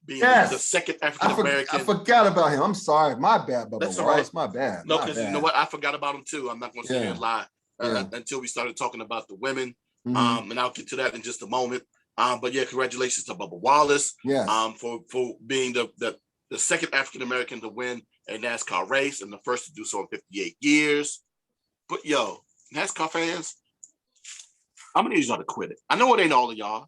being the second African American. I forgot about him. I'm sorry. My bad, Bubba That's Wallace. all right. My bad. No, because you know what? I forgot about him too. I'm not going to sit here and lie until we started talking about the women. And I'll get to that in just a moment. But yeah, congratulations to Bubba Wallace. Yes. For being the second African American to win a NASCAR race and the first to do so in 58 years. But yo, NASCAR fans, I'm gonna need y'all to quit it. I know it ain't all of y'all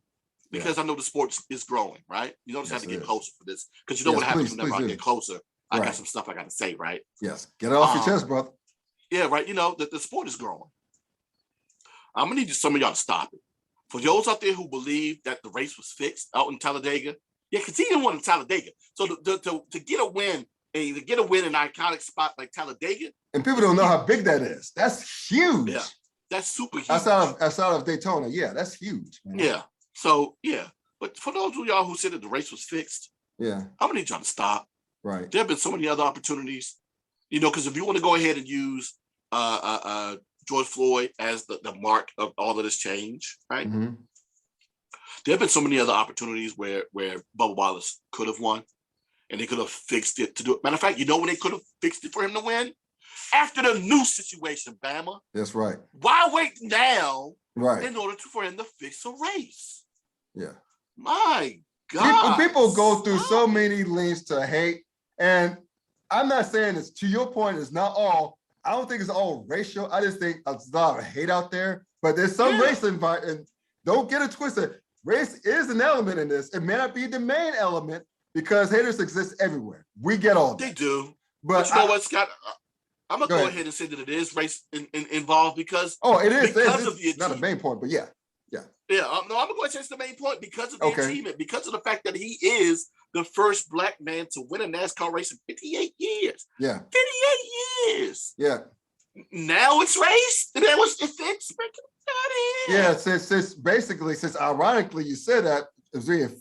because I know the sport is growing, right? You know, just have to get closer for this because you know what happens whenever I get closer. I got some stuff I got to say, right? Yes, get it off your chest, brother. Yeah, right. You know that the sport is growing. I'm gonna need some of y'all to stop it. For those out there who believe that the race was fixed out in Talladega, because he didn't win in Talladega. So to get a win and to get a win in an iconic spot like Talladega, and people don't know how big that is. That's huge. Yeah, that's super huge. Outside of Daytona, yeah, that's huge. Man. Yeah. So yeah, but for those of y'all who said that the race was fixed, I'm gonna need y'all to stop. Right. There have been so many other opportunities, you know, because if you want to go ahead and use George Floyd as the mark of all of this change, right? Mm-hmm. There have been so many other opportunities where Bubba Wallace could have won, and they could have fixed it to do it. Matter of fact, you know when they could have fixed it for him to win? After the new situation, Bama. That's right. Why wait now? Right. In order for him to fix a race. Yeah. My God. People go through so many lengths to hate, and I'm not saying it's to your point. It's not all. I don't think it's all racial. I just think there's a lot of hate out there. But there's some race and don't get it twisted. Race is an element in this. It may not be the main element because haters exist everywhere. We get all that. They do. But you know what, Scott? I'm gonna go ahead and say that it is race involved because it is because of the not a main point, but yeah. No, I'm gonna go ahead and say it's the main point because of the achievement, because of the fact that he is the first black man to win a NASCAR race in 58 years. Yeah. 58 years. Yeah. Now it's raced. And that was it's yeah, since ironically you said that it was really a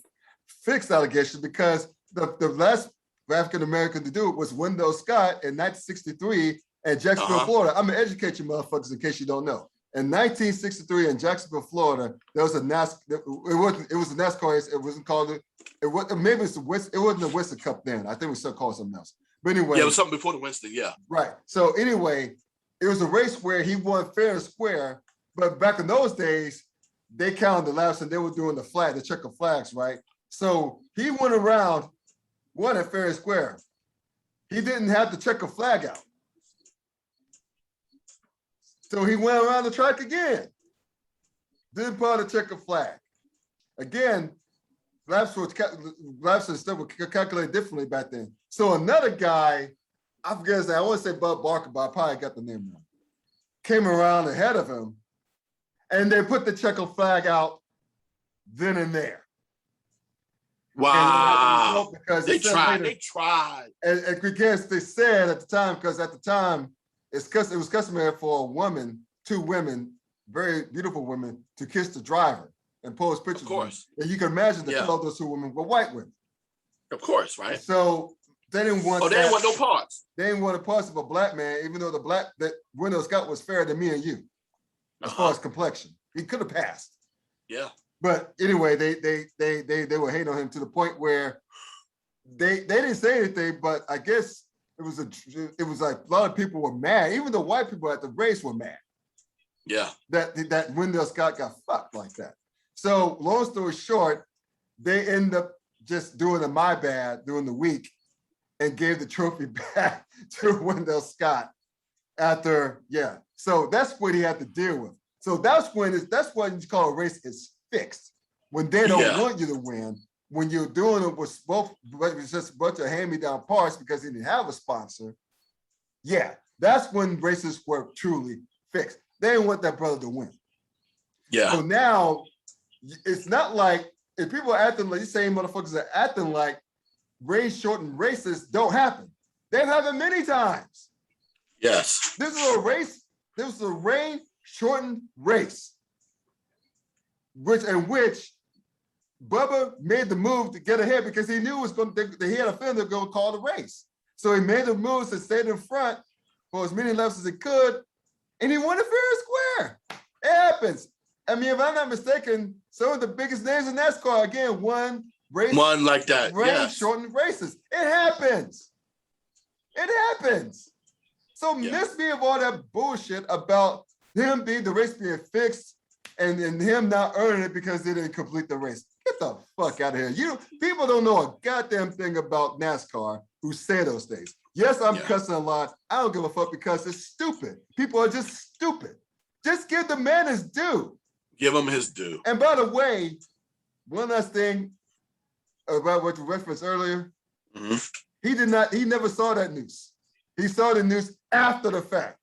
fixed allegation because the last African American to do it was Wendell Scott in 1963 in Jacksonville, Florida. I'm gonna educate you motherfuckers in case you don't know. In 1963 in Jacksonville, Florida, there was a NASCAR. It was a NASCAR race. It wasn't called it. It was maybe it's it wasn't the Winston Cup then. I think we still call it something else. But anyway, it was something before the Winston. Yeah. Right. So anyway, it was a race where he won fair and square. But back in those days, they counted the laps and they were doing the checker flags, right? So he went around, won at fair and square. He didn't have to check a flag out. So he went around the track again. Didn't bother to check a flag. Again, laps and stuff were calculated differently back then. So another guy, I forget his name, I want to say Bud Barker, but I probably got the name wrong, came around ahead of him, and they put the checker flag out then and there. Wow. Because they tried. And because they said at the time, because at the time, it was customary for two women, very beautiful women, to kiss the driver and pose pictures. Of course. And you can imagine the two of those two women were white women. Of course, right? So they didn't want they didn't want no parts. They didn't want the parts of a black man, even though that Wendell Scott was fairer than me and you, as far as complexion. He could have passed. Yeah. But anyway, they were hating on him to the point where they didn't say anything, but I guess it was like a lot of people were mad. Even the white people at the race were mad. Yeah. That Wendell Scott got fucked like that. So long story short, they end up just doing a my bad during the week and gave the trophy back to Wendell Scott after, So that's what he had to deal with. So that's what you call a race is fixed. When they don't want you to win, when you're doing it with it's just a bunch of hand-me-down parts because he didn't have a sponsor, that's when races were truly fixed. They didn't want that brother to win. Yeah. So now, it's not like, if people are acting like, these same motherfuckers are acting like race-shortened races don't happen. They've happened many times. Yes. This is a race, this was a rain-shortened race, in which Bubba made the move to get ahead because he knew he had a feeling they were going to call the race. So he made the moves to stay in front for as many laps as he could, and he won it fair and square. It happens. I mean, if I'm not mistaken, some of the biggest names in NASCAR, again, won One like that. rain Yes. shortened races. It happens. It happens. So miss me of all that bullshit about him being the race being fixed and him not earning it because they didn't complete the race. Get the fuck out of here. People don't know a goddamn thing about NASCAR who say those things. Yes, I'm cussing a lot. I don't give a fuck because it's stupid. People are just stupid. Just give the man his due. Give him his due. And by the way, one last thing about what you referenced earlier. He never saw that news. He saw the news after the fact.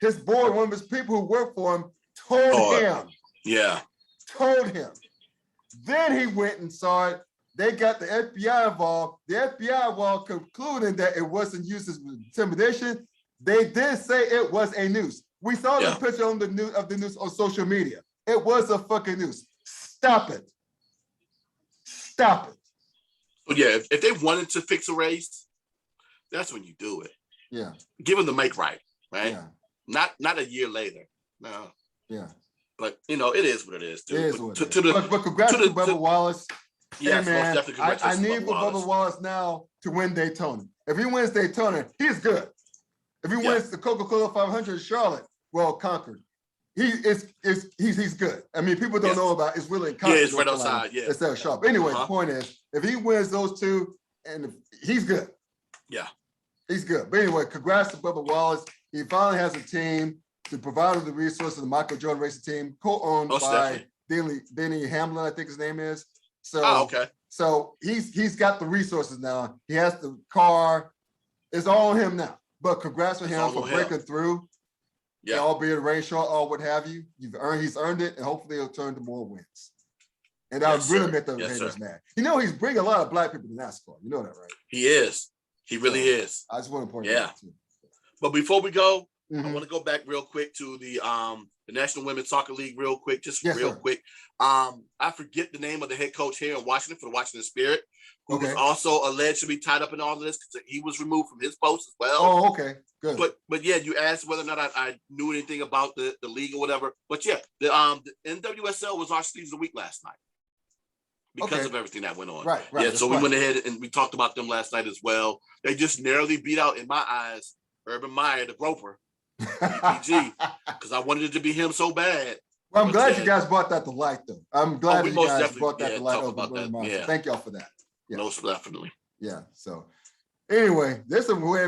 His boy, one of his people who worked for him, told him. Yeah. Told him. Then he went and saw it. They got the FBI involved. The FBI, while concluding that it wasn't used as intimidation, they did say it was a noose. We saw the picture on the news on social media. It was a fucking noose. Stop it. Stop it. So yeah, if they wanted to fix a race, that's when you do it. Yeah. Give them the make right? Yeah. Not a year later. No. Yeah. But it is what it is. Dude. It is what it is. But congrats to Bubba Wallace. Yes, hey man, most definitely. I need for Bubba Wallace now to win Daytona. If he wins Daytona, he's good. If he wins the Coca-Cola 500 in Charlotte, well, Concord, he's good. I mean, people don't know about it's really in Concord. Yeah, it's right outside. Yeah, instead of Charlotte. But anyway, the point is, if he wins those two, and he's good. Yeah, he's good. But anyway, congrats to Bubba Wallace. He finally has a team to provide him the resources. The Michael Jordan Racing Team, co-owned by Denny Hamlin, I think his name is. So, okay. So he's got the resources now. He has the car. It's all on him now. But congrats to him for breaking through. Yeah, albeit rain short or what have you. He's earned it, and hopefully he'll turn to more wins. And that would really make the haters mad. He's bringing a lot of black people to NASCAR. You know that, right? He is. He really is. I just want to point that out too. But before we go, I want to go back real quick to the National Women's Soccer League real quick, quick. I forget the name of the head coach here in Washington for the Washington Spirit, who was also alleged to be tied up in all of this because he was removed from his post as well. Oh, okay, good. But yeah, you asked whether or not I knew anything about the league or whatever. But yeah, the NWSL was our Sleeves of the Week last night because of everything that went on. Right. Yeah, so we went ahead and we talked about them last night as well. They just narrowly beat out, in my eyes, Urban Meyer, the groper. PG, because I wanted it to be him so bad. Well, I'm glad you guys brought that to light, though. I'm glad you guys brought that to light over that. Thank y'all for that. Most definitely. Yeah. So, anyway, there's some way.